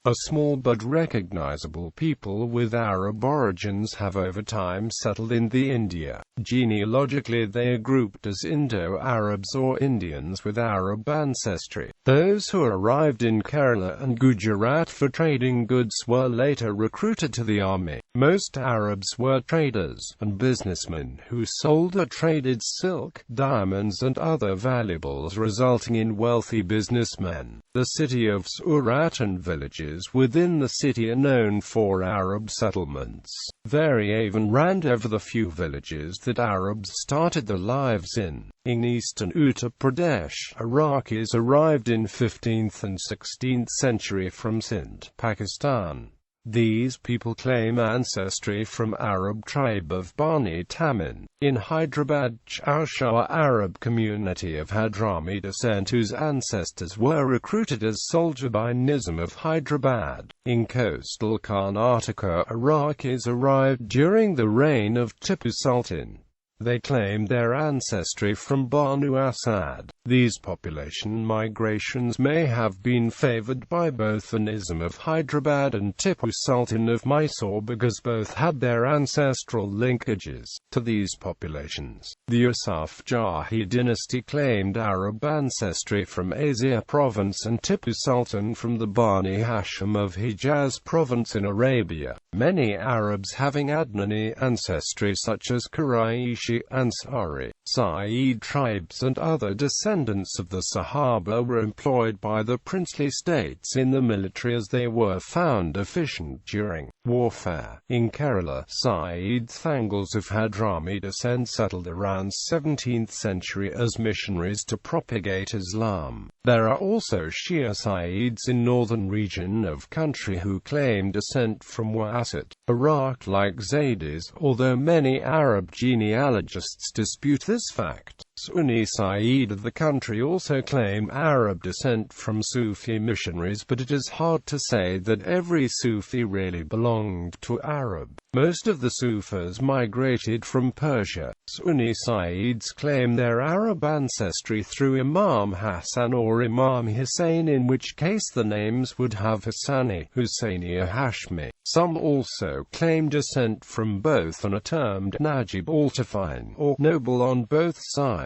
A small but recognizable people with Arab origins have over time settled in the India. Genealogically they are grouped as Indo-Arabs or Indians with Arab ancestry. Those who arrived in Kerala and Gujarat for trading goods were later recruited to the army. Most Arabs were traders and businessmen who sold or traded silk, diamonds and other valuables, resulting in wealthy businessmen. The city of Surat and villages within the city are known for Arab settlements. They even ran over the few villages that Arabs started their lives in. In eastern Uttar Pradesh, Iraqis arrived in 15th and 16th century from Sindh, Pakistan. These people claim ancestry from Arab tribe of Bani Tamim. In Hyderabad, Chaushawa Arab community of Hadrami descent whose ancestors were recruited as soldiers by Nizam of Hyderabad. In coastal Karnataka, Iraqis arrived during the reign of Tipu Sultan. They claimed their ancestry from Banu Asad. These population migrations may have been favored by both the Nizam of Hyderabad and Tipu Sultan of Mysore because both had their ancestral linkages to these populations. The Yusuf Jahi dynasty claimed Arab ancestry from Asia province and Tipu Sultan from the Bani Hashim of Hijaz province in Arabia. Many Arabs having Adnani ancestry such as Quraishi, Ansari, Saeed tribes and other descendants of the Sahaba were employed by the princely states in the military as they were found efficient during warfare. In Kerala, Saeed Thangals of Hadrami descent settled around 17th century as missionaries to propagate Islam. There are also Shia Saeeds in northern region of country who claim descent from Wasit, Iraq like Zaydis, although many Arab genealogists dispute this fact. Sunni Saeed of the country also claim Arab descent from Sufi missionaries, but it is hard to say that every Sufi really belonged to Arab. Most of the Sufis migrated from Persia. Sunni Saeeds claim their Arab ancestry through Imam Hassan or Imam Hussein, in which case the names would have Hassani, Husseini or Hashmi. Some also claim descent from both and are termed Najib al-Tafine, or noble on both sides.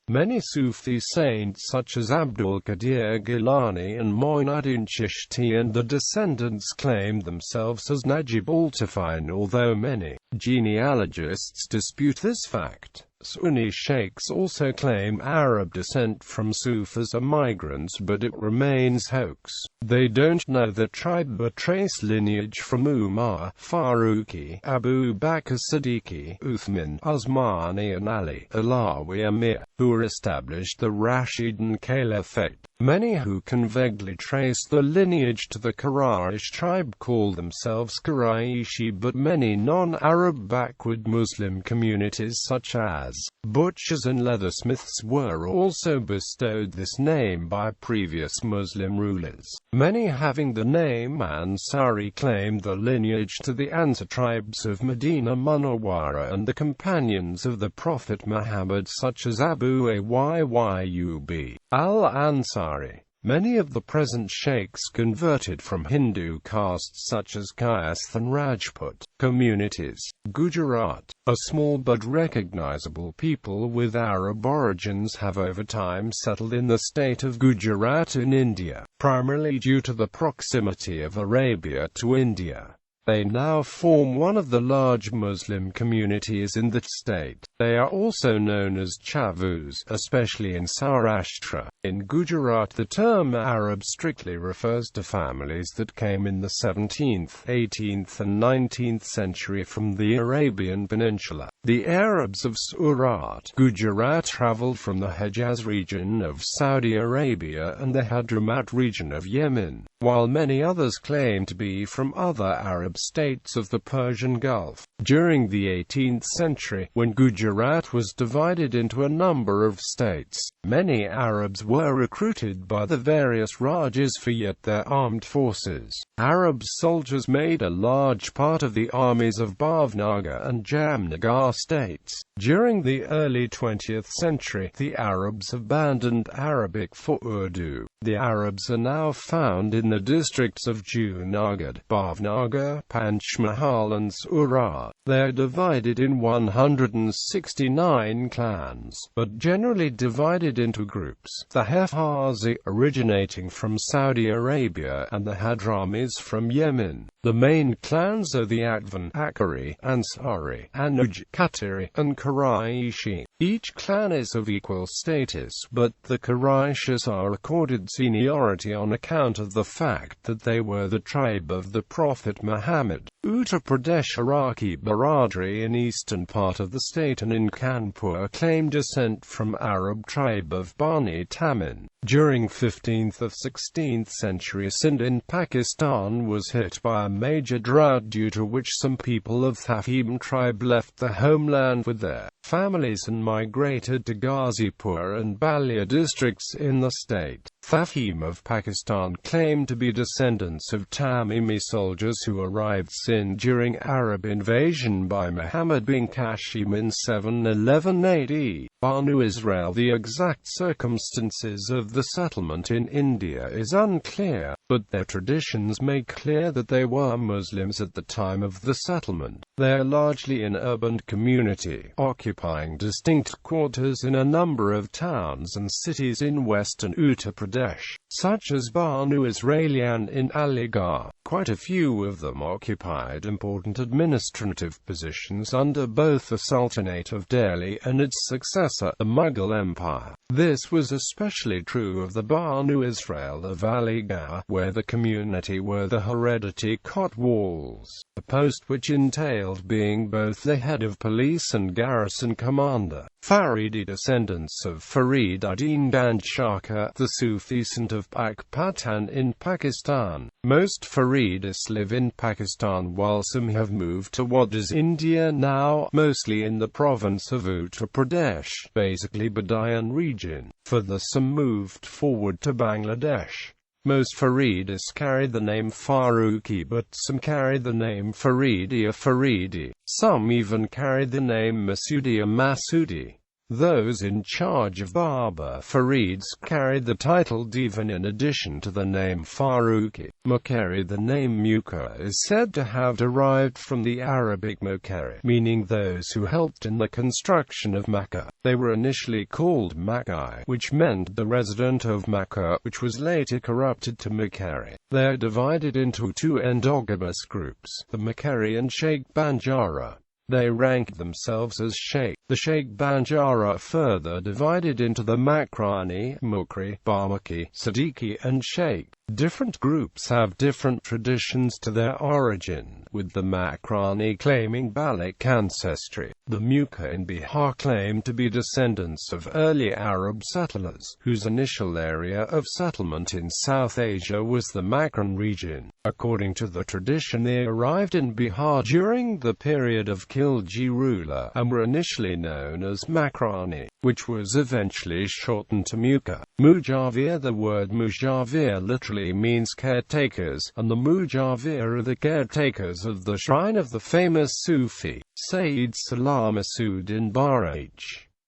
Many Sufi saints such as Abdul Qadir Gilani and Moinuddin Chishti and the descendants claim themselves as Najib al-Tafine, although many genealogists dispute this fact. Sunni sheikhs also claim Arab descent from Sufis are migrants, but it remains hoax. They don't know their tribe but trace lineage from Umar, Faruqi, Abu Bakr Siddiqui, Uthman, Usmani and Ali, Alawi Amir, who established the Rashidun Caliphate. Many who can vaguely trace the lineage to the Quraysh tribe call themselves Quraishi, but many non-Arab backward Muslim communities such as butchers and leathersmiths were also bestowed this name by previous Muslim rulers. Many having the name Ansari claim the lineage to the Ansar tribes of Medina Munawwara and the companions of the Prophet Muhammad such as Abu Ayyub al-Ansari. Many of the present sheikhs converted from Hindu castes such as Kayasth and Rajput communities. Gujarat. A small but recognizable people with Arab origins have over time settled in the state of Gujarat in India, primarily due to the proximity of Arabia to India. They now form one of the large Muslim communities in the state. They are also known as Chavus, especially in Saurashtra. In Gujarat, the term Arab strictly refers to families that came in the 17th, 18th and 19th century from the Arabian Peninsula. The Arabs of Surat, Gujarat traveled from the Hejaz region of Saudi Arabia and the Hadramaut region of Yemen, while many others claim to be from other Arab states of the Persian Gulf. During the 18th century, when Gujarat was divided into a number of states, many Arabs were were recruited by the various Rajas for yet their armed forces. Arab soldiers made a large part of the armies of Bhavnagar and Jamnagar states. During the early 20th century, the Arabs abandoned Arabic for Urdu. The Arabs are now found in the districts of Junagadh, Bhavnagar, Panchmahal and Surat. They are divided in 169 clans, but generally divided into groups. The Hafizi originating from Saudi Arabia and the Hadramis from Yemen. The main clans are the Atvan, Akari, Ansari, Anuj, Khatiri, and Quraishi. Each clan is of equal status, but the Quraishis are accorded seniority on account of the fact that they were the tribe of the Prophet Muhammad. Uttar Pradesh Iraqi Baradri in eastern part of the state and in Kanpur claim descent from Arab tribe of Bani Tamim. During 15th of 16th century Sindh in Pakistan was hit by a major drought due to which some people of Thafim tribe left the homeland with their families and migrated to Ghazipur and Balia districts in the state. Thafim of Pakistan claim to be descendants of Tamimi soldiers who arrived Sindh during Arab invasion by Muhammad bin Qasim in 711 AD. Banu Israel. The exact circumstances of the settlement in India is unclear, but their traditions make clear that they were Muslims at the time of the settlement. They are largely an urban community, occupying distinct quarters in a number of towns and cities in western Uttar Pradesh, such as Banu Israelian in Aligarh. Quite a few of them occupied important administrative positions under both the Sultanate of Delhi and its successor, the Mughal Empire. This was especially true of the Banu Israel of Aligarh, where the community were the hereditary Kotwals, a post which entailed being both the head of police and garrison commander. Faridi descendants of Farid ad-Din Ganj-Shaka, the Sufi saint of Pakpatan in Pakistan. Most Faridis live in Pakistan while some have moved to what is India now, mostly in the province of Uttar Pradesh, basically Badayan region. Further, some moved forward to Bangladesh. Most Faridis carry the name Farooqi, but some carry the name Faridi or Faridi. Some even carry the name Masudi or Masudi. Those in charge of Baba Farids carried the title Divan in addition to the name Farooqi. Mukhari. The name Muka is said to have derived from the Arabic Mukhari, meaning those who helped in the construction of Mecca. They were initially called Makkai, which meant the resident of Mecca, which was later corrupted to Mukhari. They are divided into two endogamous groups, the Mukhari and Sheikh Banjara. They ranked themselves as Sheikh. The Sheikh Banjara further divided into the Makrani, Mukri, Barmaki, Siddiqui and Sheikh. Different groups have different traditions to their origin, with the Makrani claiming Baloch ancestry. The Muka in Bihar claim to be descendants of early Arab settlers, whose initial area of settlement in South Asia was the Makran region. According to the tradition, they arrived in Bihar during the period of Khilji ruler, and were initially known as Makrani, which was eventually shortened to Muka. Mujavir. The word Mujavir literally means caretakers, and the Mujavir are the caretakers of the shrine of the famous Sufi, Sayyid Salam Masood in Bahrain.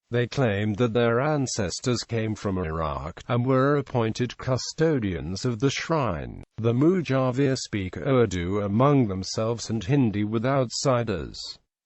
They claimed that their ancestors came from Iraq, and were appointed custodians of the shrine. The Mujavir speak Urdu among themselves and Hindi with outsiders.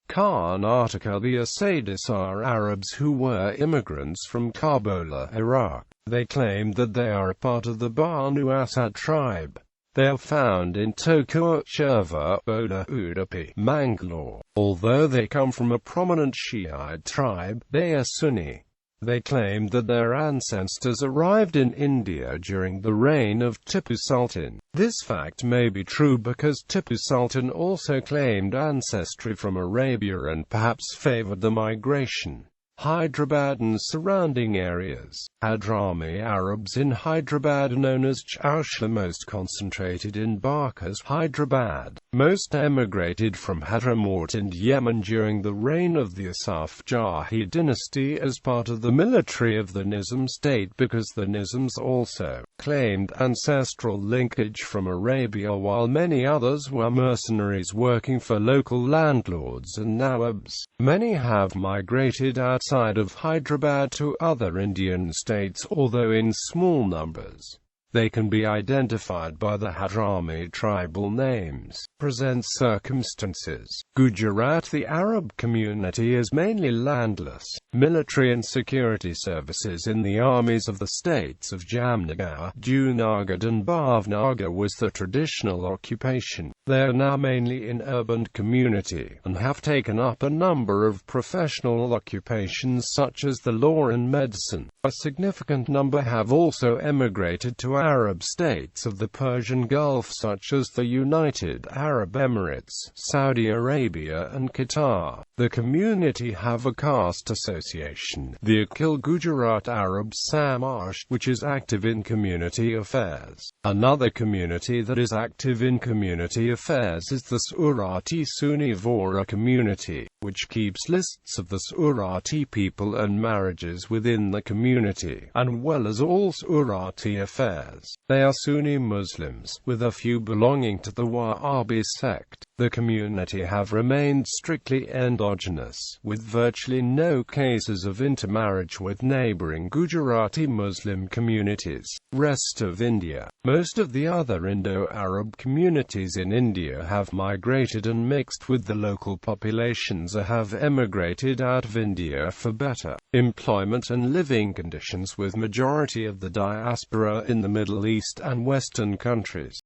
Karnataka. The Asadis are Arabs who were immigrants from Kabul, Iraq. They claim that they are a part of the Banu Asad tribe. They are found in Tokur, Cherva, Boda, Udupi, Mangalore. Although they come from a prominent Shiite tribe, they are Sunni. They claim that their ancestors arrived in India during the reign of Tipu Sultan. This fact may be true because Tipu Sultan also claimed ancestry from Arabia and perhaps favored the migration. Hyderabad and surrounding areas. Hadrami Arabs in Hyderabad, known as Chaushla, most concentrated in Barkas, Hyderabad. Most emigrated from Hadramaut and Yemen during the reign of the Asaf Jahi dynasty as part of the military of the Nizam state, because the Nizams also claimed ancestral linkage from Arabia, while many others were mercenaries working for local landlords and Nawabs. Many have migrated outside of Hyderabad to other Indian states, although in small numbers. They can be identified by the Hadrami tribal names. Present circumstances. Gujarat. The Arab community is mainly landless. Military and security services in the armies of the states of Jamnagar, Junagadh and Bhavnagar was the traditional occupation. They are now mainly in urban community, and have taken up a number of professional occupations such as the law and medicine. A significant number have also emigrated to Arab states of the Persian Gulf such as the United Arab Emirates, Saudi Arabia and Qatar. The community have a caste association, the Akhil Gujarat Arab Samaj, which is active in community affairs. Another community that is active in community affairs is the Serratus Sunni Vora community, which keeps lists of the Serrati people and marriages within the community, and well as all Serrati affairs. They are Sunni Muslims, with a few belonging to the Wahhabi sect. The community have remained strictly endogenous, with virtually no cases of intermarriage with neighboring Gujarati Muslim communities. Rest of India. Most of the other Indo-Arab communities in India have migrated and mixed with the local populations or have emigrated out of India for better employment and living conditions, with majority of the diaspora in the Middle East and Western countries.